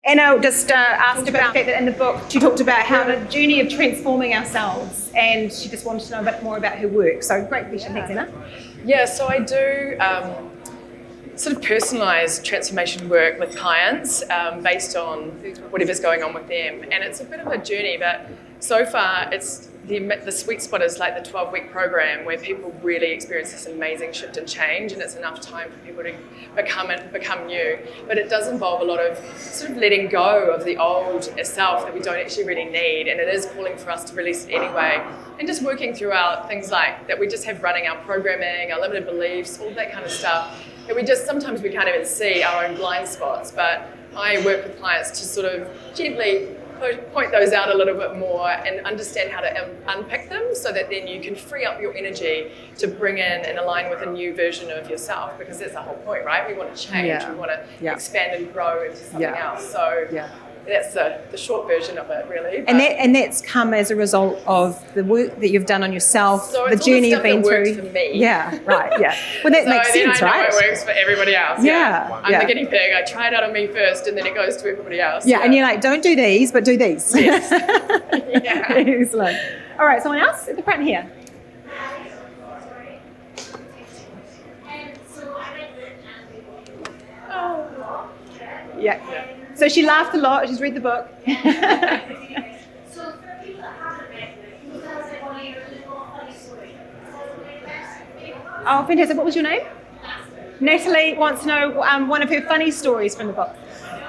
Anna just asked about the fact that in the book she talked about how the journey of transforming ourselves, and she just wanted to know a bit more about her work. So great question, thanks Anna. Yeah, so I do sort of personalised transformation work with clients based on whatever's going on with them, and it's a bit of a journey, but so far it's the sweet spot is like the 12-week program where people really experience this amazing shift and change, and it's enough time for people to become new. But it does involve a lot of sort of letting go of the old self that we don't actually really need, and it is calling for us to release it anyway. And just working throughout things like that we just have running our programming, our limited beliefs, all that kind of stuff. And we just, sometimes we can't even see our own blind spots, but I work with clients to sort of gently point those out a little bit more and understand how to unpick them so that then you can free up your energy to bring in and align with a new version of yourself, because that's the whole point, right? We want to change, we want to expand and grow into something else. So that's the short version of it, really. And that's come as a result of the work that you've done on yourself, so the journey you've been through. For me. Yeah, right, yeah. Well, that makes sense, I know right? It works for everybody else. I'm the guinea pig. I try it out on me first, and then it goes to everybody else. Yeah, and you're like, don't do these, but do these. Yes. Excellent. All right, someone else at the front here. Yeah. So she laughed a lot. She's read the book. So for people that haven't read it, who does it want to hear a little more funny story? Oh, fantastic. What was your name? Natalie wants to know one of her funny stories from the book.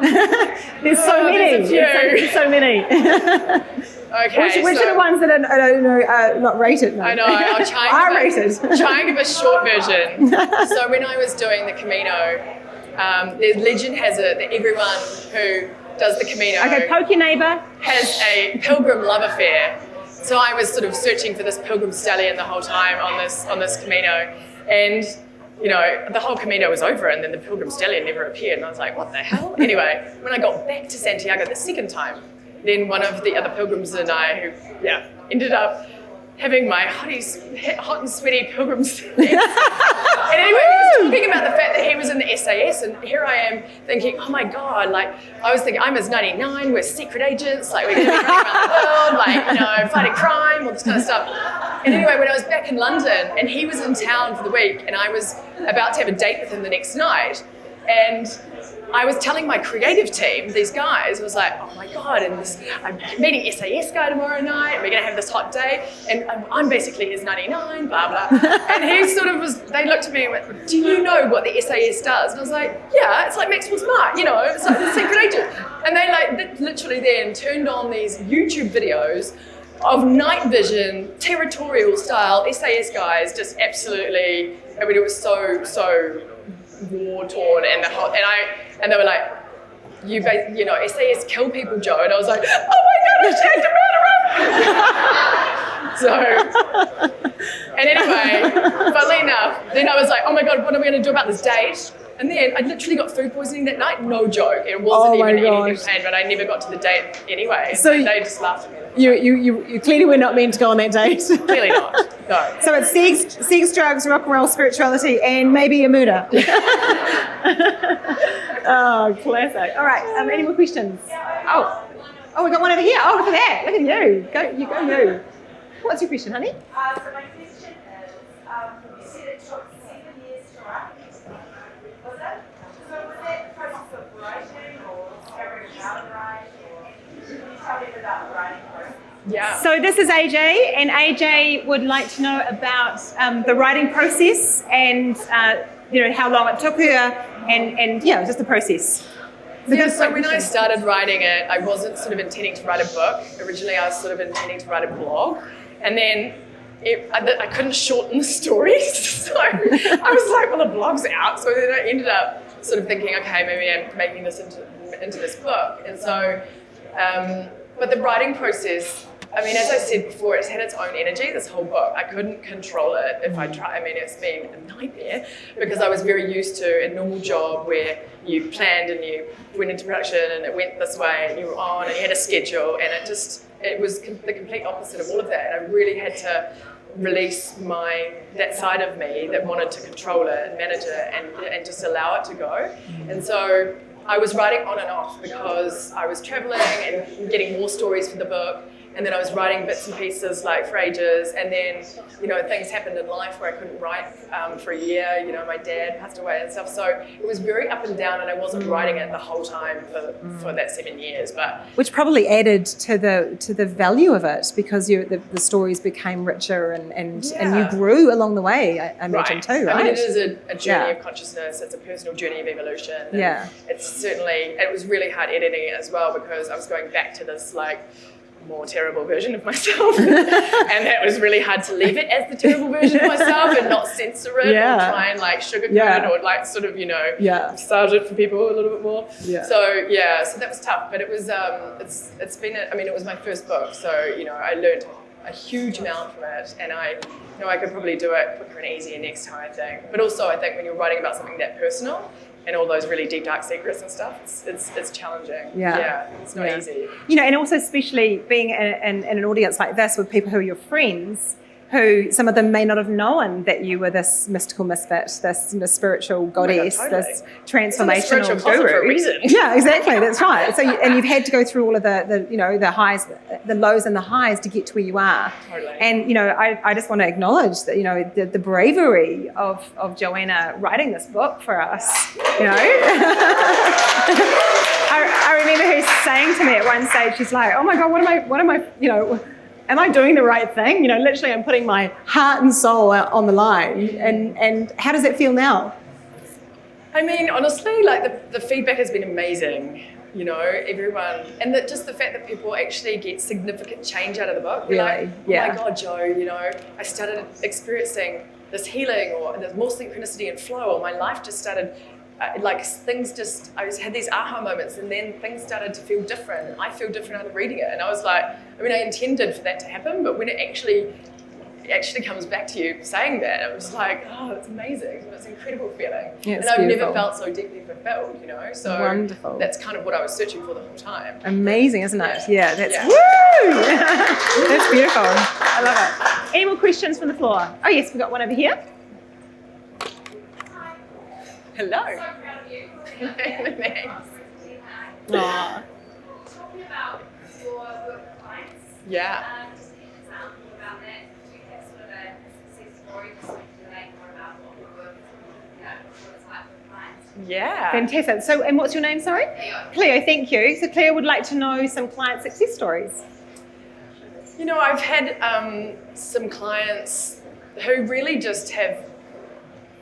There's so many. There's so many. Okay. Which are the ones that are not rated? No. I know. I'll try and give a short version. So when I was doing the Camino, the legend has it that everyone who does the Camino poke your neighbour, has a pilgrim love affair. So I was sort of searching for this pilgrim stallion the whole time on this Camino, and you know, the whole Camino was over, and then the pilgrim stallion never appeared, and I was like, what the hell? Anyway, when I got back to Santiago the second time, then one of the other pilgrims and I, who ended up having my hot and sweaty pilgrim stallion. And anyway, he was talking about the fact that he was in the SAS, and here I am thinking, oh my God, like, I was thinking, I'm his 99, we're secret agents, like, we're going to be going around the world, like, you know, fighting crime, all this kind of stuff. And anyway, when I was back in London, and he was in town for the week, and I was about to have a date with him the next night, and I was telling my creative team, these guys, I was like, oh my God, and I'm meeting SAS guy tomorrow night, and we're gonna have this hot day, and I'm basically his 99, blah, blah. And he sort of they looked at me and went, do you know what the SAS does? And I was like, yeah, it's like Maxwell Smart, you know, it's like the secret agent. And they literally then turned on these YouTube videos of night vision, territorial style SAS guys, just absolutely, I mean, it was so war torn, and they were like, you know, SAS kill people, Joe, and I was like, oh my God, I checked a murderer. And anyway, funnily enough, then I was like, oh my God, what are we going to do about this date? And then I literally got food poisoning that night, no joke. It wasn't even anything planned, but I never got to the date anyway. So they just laughed at me. You clearly were not meant to go on that date. Clearly not, no. So it's sex, drugs, rock and roll, spirituality, and maybe a murder. Oh, classic. All right, any more questions? Oh, we got one over here. Oh, look at that. Look at you. Go you. What's your question, honey? So my question is, you said it took 7 years to write. Was it? So was that the process of writing or discovering how to write? Or can you tell me about the writing process? Yeah. So this is AJ, and AJ would like to know about the writing process and how long it took her, and just the process. So when I started writing it, I wasn't sort of intending to write a book. Originally, I was sort of intending to write a blog, and then I couldn't shorten the stories, so I was like, well, the blog's out. So then I ended up sort of thinking, okay, maybe I'm making this into this book. And so, but the writing process, I mean, as I said before, it's had its own energy, this whole book. I couldn't control it if I tried. I mean, it's been a nightmare because I was very used to a normal job where you planned and you went into production and it went this way and you were on and you had a schedule, and it was the complete opposite of all of that. And I really had to release that side of me that wanted to control it and manage it and just allow it to go. And so I was writing on and off because I was traveling and getting more stories for the book. And then I was writing bits and pieces like for ages, and then, things happened in life where I couldn't write for a year. My dad passed away and stuff, so it was very up and down, and I wasn't writing it the whole time for that 7 years. But which probably added to the value of it, because the stories became richer and you grew along the way. I imagine too, right? I mean, it is a journey of consciousness. It's a personal journey of evolution. And it was really hard editing it as well, because I was going back to this more terrible version of myself, and that was really hard to leave it as the terrible version of myself and not censor it or try and sugarcoat it or sort of massage it for people a little bit more. So that was tough, but it was it's been it was my first book, so I learned a huge amount from it, and I could probably do it quicker and easier next time, I think. But also I think when you're writing about something that personal and all those really deep, dark secrets and stuff, it's challenging. It's not easy. And also especially being in an audience like this with people who are your friends, who some of them may not have known that you were this mystical misfit, this spiritual goddess, this transformational guru. For a reason. Yeah, exactly. That's right. So, and you've had to go through all of the highs, the lows and the highs to get to where you are. Totally. And I just want to acknowledge that the bravery of Joanna writing this book for us. I remember her saying to me at one stage, she's like, "Oh my God, what am I? Am I doing the right thing? Literally, I'm putting my heart and soul out on the line." And how does it feel now? I mean, honestly, the feedback has been amazing. Everyone, and just the fact that people actually get significant change out of the book. Really? Like, oh my God, Joe, I started experiencing this healing, or there's more synchronicity and flow, or my life just started. I had these aha moments, and then things started to feel different. I feel different out of reading it, and I was like, I intended for that to happen, but when it actually comes back to you saying that, it was like, oh, it's amazing. It's an incredible feeling. Yeah, and I've never felt so deeply fulfilled, So wonderful. That's kind of what I was searching for the whole time. Amazing, isn't it? Yeah, woo! That's beautiful. I love it. Any more questions from the floor? Oh yes, we've got one over here. Hello. So proud of you. Thanks. Aww. Talking about your work with clients. Yeah. Just an example about that. Do you have sort of a success story just to relate more about what your work what it's like with clients? Yeah. Fantastic. So, and what's your name, sorry? Cleo, thank you. So Cleo would like to know some client success stories. I've had some clients who really just have,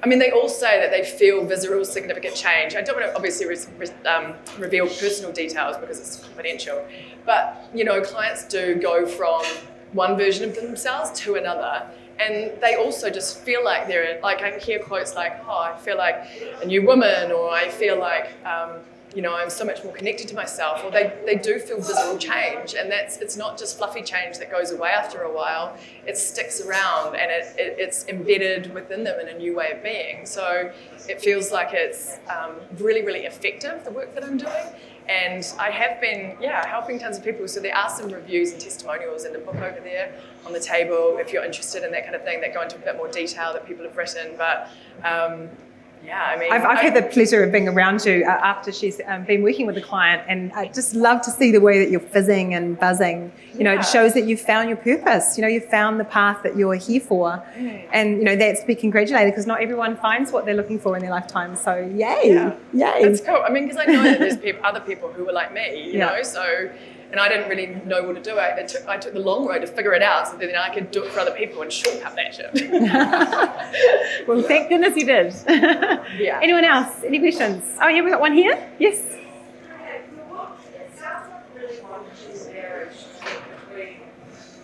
they all say that they feel visceral, significant change. I don't want to obviously reveal personal details because it's confidential, but, clients do go from one version of themselves to another, and they also just feel like they're, I hear quotes like, oh, I feel like a new woman, or I feel like, I'm so much more connected to myself, or they do feel visceral change, and it's not just fluffy change that goes away after a while. It sticks around, and it's embedded within them in a new way of being. So it feels like it's really, really effective, the work that I'm doing. And I have been, helping tons of people. So there are some reviews and testimonials in the book over there on the table, if you're interested in that kind of thing, that go into a bit more detail that people have written. But I've had the pleasure of being around you after she's been working with a client, and I just love to see the way that you're fizzing and buzzing. It shows that you've found your purpose. You've found the path that you're here for, and that's to be congratulated, because not everyone finds what they're looking for in their lifetime. So yay! That's cool. Because I know that there's other people who are like me, you know. So. And I didn't really know what to do. I took the long road to figure it out, so that then I could do it for other people and shortcut that shit. Well, thank goodness you did. Yeah. Anyone else? Any questions? Oh, yeah, we got one here. Yes. Okay, well, it sounds like a really wonderful marriage between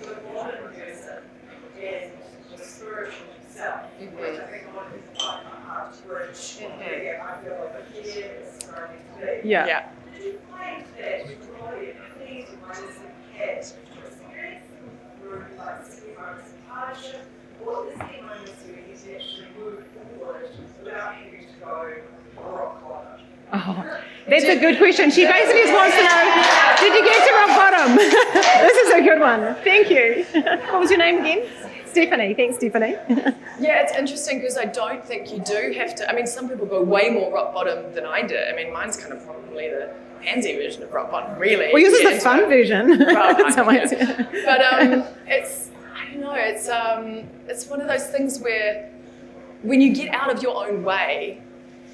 the modern person and the spiritual self, which I think a lot of people find hard to reach. I feel like a kid is starting to be. Yeah. Did you find that really please raise a cat to experience through like 6 months of hardship, or is there moments where you can actually move forward without having to go rock bottom? Oh, that's a good question. She basically just wants to know, did you get to rock bottom? This is a good one. Thank you. What was your name again? Stephanie. Thanks, Stephanie. Yeah, it's interesting because I don't think you do have to. I mean, some people go way more rock bottom than I did. I mean, mine's kind of probably the pansy version of rock bottom, really. Well, yours is the fun version. Well, In some ways. But it's, I don't know, it's one of those things where when you get out of your own way,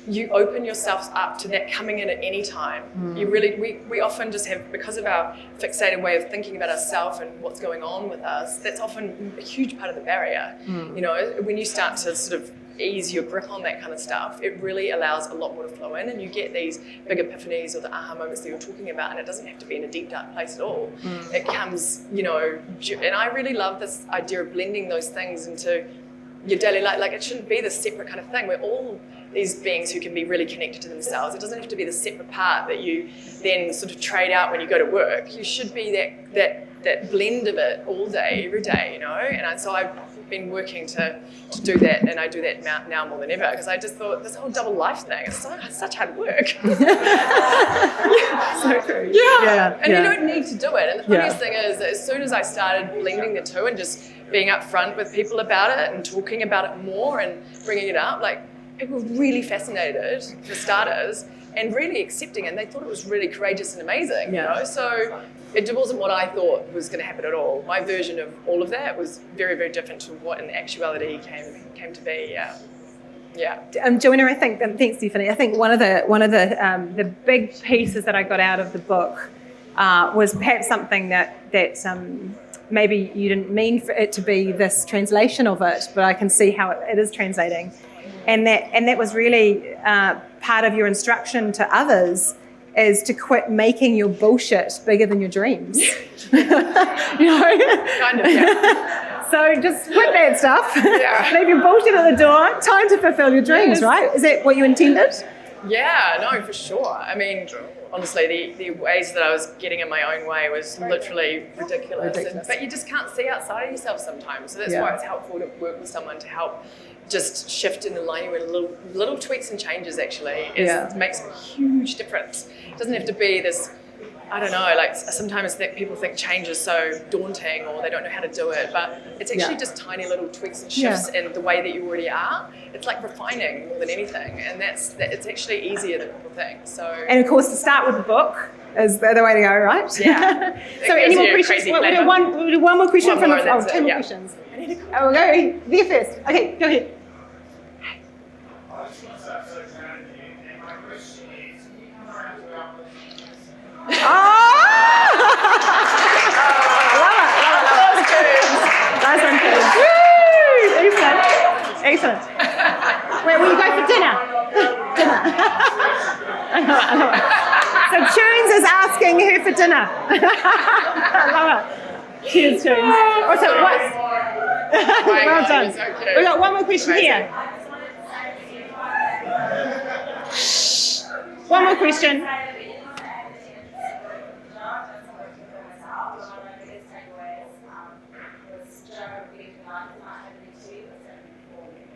you open yourself up to that coming in at any time. You really, we often just have, because of our fixated way of thinking about ourselves and what's going on with us, that's often a huge part of the barrier. You know, when you start to sort of ease your grip on that kind of stuff, it really allows a lot more to flow in, and you get these big epiphanies or the aha moments that you're talking about, and it doesn't have to be in a deep, dark place at all. It comes, you know, and I really love this idea of blending those things into your daily life. Like, it shouldn't be this separate kind of thing. We're all these beings who can be really connected to themselves. It doesn't have to be the separate part that you then sort of trade out when you go to work. You should be that blend of it all day, every day, you know? And so I've been working to do that, and I do that now more than ever, because I just thought this whole double life thing is such hard work. So true. And you don't need to do it. And the funniest thing is that as soon as I started blending the two and just being upfront with people about it and talking about it more and bringing it up, like, people were really fascinated, for starters, and really accepting it. And they thought it was really courageous and amazing, you know? So it wasn't what I thought was going to happen at all. My version of all of that was very, very different to what in actuality came to be, Joanna, I think, thanks, Stephanie. I think one of the big pieces that I got out of the book was perhaps something that maybe you didn't mean for it to be this translation of it, but I can see how it is translating. And that was really part of your instruction to others, is to quit making your bullshit bigger than your dreams. You know? Kind of, yeah. So just quit that stuff. Leave your bullshit at the door. Time to fulfill your dreams, right? Is that what you intended? Yeah, no, for sure. I mean, honestly, the ways that I was getting in my own way was literally ridiculous. But you just can't see outside of yourself sometimes. So that's why it's helpful to work with someone to help just shift and align you with little tweaks and changes, actually. It makes a huge difference. It doesn't have to be this, I don't know, like sometimes people think change is so daunting or they don't know how to do it, but it's actually just tiny little tweaks and shifts in the way that you already are. It's like refining more than anything, and it's actually easier than people think. So, and of course, to start with the book is the way to go, right? Yeah. So any more questions? We'll do one more question from the floor. Two more questions. We'll go there first. Okay, go ahead. Nice one, Tunes. Woo! Excellent. Where will you go for dinner? I love it. So Tunes is asking who for dinner. I love it. Cheers, Tunes. Also, what? Well done. We've got one more question here. One more question.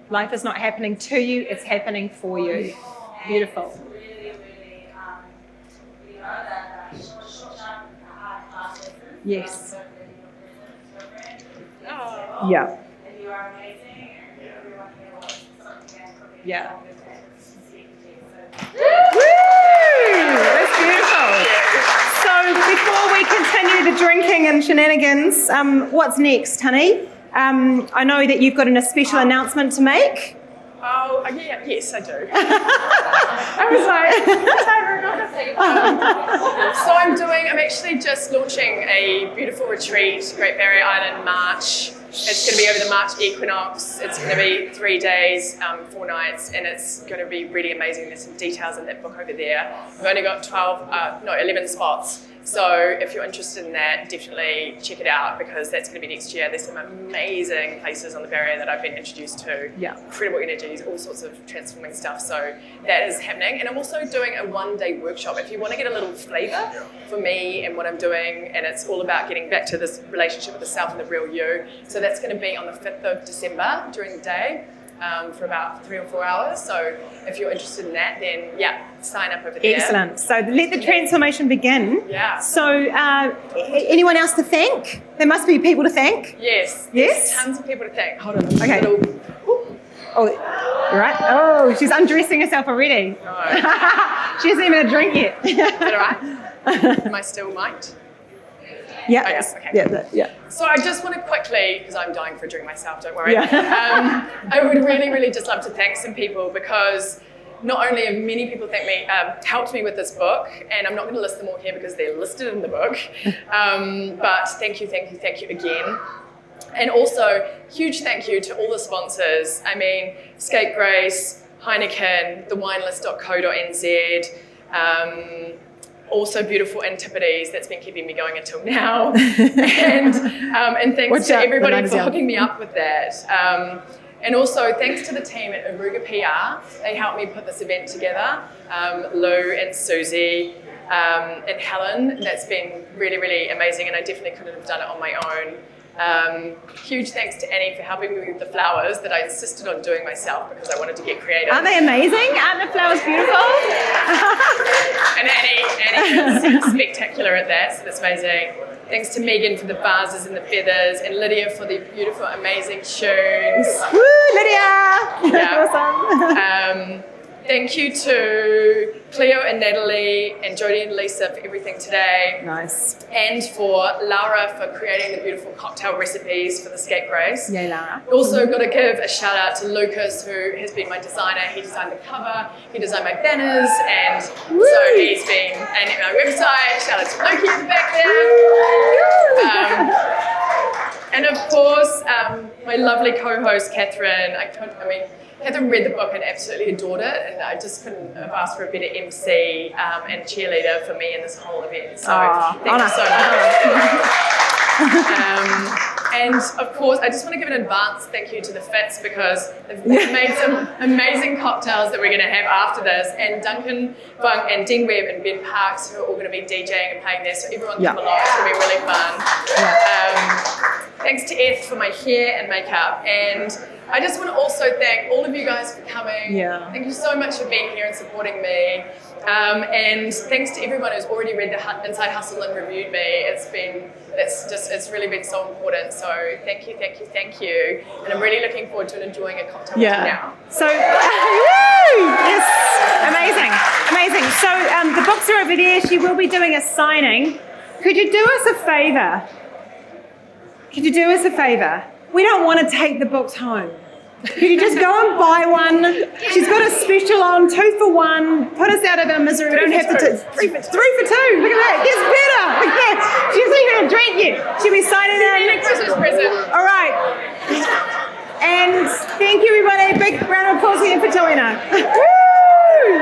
Life is not happening to you, it's happening for you. Beautiful. Yes. Yeah. Yeah. Woo! That's beautiful. So before we continue the drinking and shenanigans, what's next, honey? I know that you've got a special announcement to make. Oh, yes, I do. I was like, I'm actually just launching a beautiful retreat, Great Barrier Island, March. It's going to be over the March equinox. It's going to be 3 days, 4 nights, and it's going to be really amazing. There's some details in that book over there. We've only got 11 spots. So if you're interested in that, definitely check it out, because that's going to be next year. There's some amazing places on the barrier that I've been introduced to. Yeah. Incredible energies, all sorts of transforming stuff. So that is happening. And I'm also doing a 1-day workshop. If you want to get a little flavour for me and what I'm doing, and it's all about getting back to this relationship with the self and the real you. So that's going to be on the 5th of December during the day. For about 3 or 4 hours. So if you're interested in that, then sign up over there. Excellent. So let the transformation begin. Yeah. So anyone else to thank? There must be people to thank. Yes. Yes? Tons of people to thank. Hold on. Okay. Oh, right. Oh, she's undressing herself already. No. She hasn't even had a drink yet. Is that all right? Am I still mic'd? Yeah. Oh, yes. Okay. Yeah. So I just want to quickly, because I'm dying for a drink myself, don't worry. Yeah. I would really, really just love to thank some people, because not only have many people helped me with this book, and I'm not going to list them all here because they're listed in the book, but thank you again. And also, huge thank you to all the sponsors. I mean, Scapegrace, Heineken, thewinelist.co.nz, also beautiful Antipodes, that's been keeping me going until now. and thanks to everybody for hooking me up with that. And also thanks to the team at Aruga PR. They helped me put this event together. Lou and Susie and Helen. That's been really, really amazing, and I definitely couldn't have done it on my own. Huge thanks to Annie for helping me with the flowers that I insisted on doing myself because I wanted to get creative. Aren't they amazing? Aren't the flowers beautiful? And Annie is spectacular at that, so that's amazing. Thanks to Megan for the vases and the feathers, and Lydia for the beautiful, amazing tunes. Woo, Lydia! Yeah. Awesome. Thank you to Cleo and Natalie and Jodie and Lisa for everything today. Nice. And for Laura for creating the beautiful cocktail recipes for the Scapegrace. Yay, Lara. Also got to give a shout out to Lucas, who has been my designer. He designed the cover, he designed my banners, and so he's been, and my website, shout out to Loki in the back there. And of course, my lovely co-host, Catherine. Catherine read the book and absolutely adored it, and I just couldn't have asked for a better MC and cheerleader for me in this whole event. So thank you so much. And of course, I just want to give an advance thank you to the Fits, because they've made some amazing cocktails that we're going to have after this, and Duncan Fung and Dean Webb and Ben Parks, who are all going to be DJing and playing there, so everyone come along. It's going to be really fun. Thanks to Eth for my hair and makeup, and I just want to also thank all of you guys for coming. Thank you so much for being here and supporting me. And thanks to everyone who's already read the Inside Hustle and reviewed me. It's really been so important. So thank you. And I'm really looking forward to enjoying a cocktail with you now. So, yes, amazing. So the books are over there. She will be doing a signing. Could you do us a favour? We don't want to take the books home. Could you just go and buy one? She's got a special on, 2 for 1. Put us out of our misery. We don't have to take 3 for 2. Look at that. It gets better. Look at that. She's not even drink yet. She'll be signing in. A Christmas present. All right. And thank you, everybody. Big round of applause again for Joanna. Woo!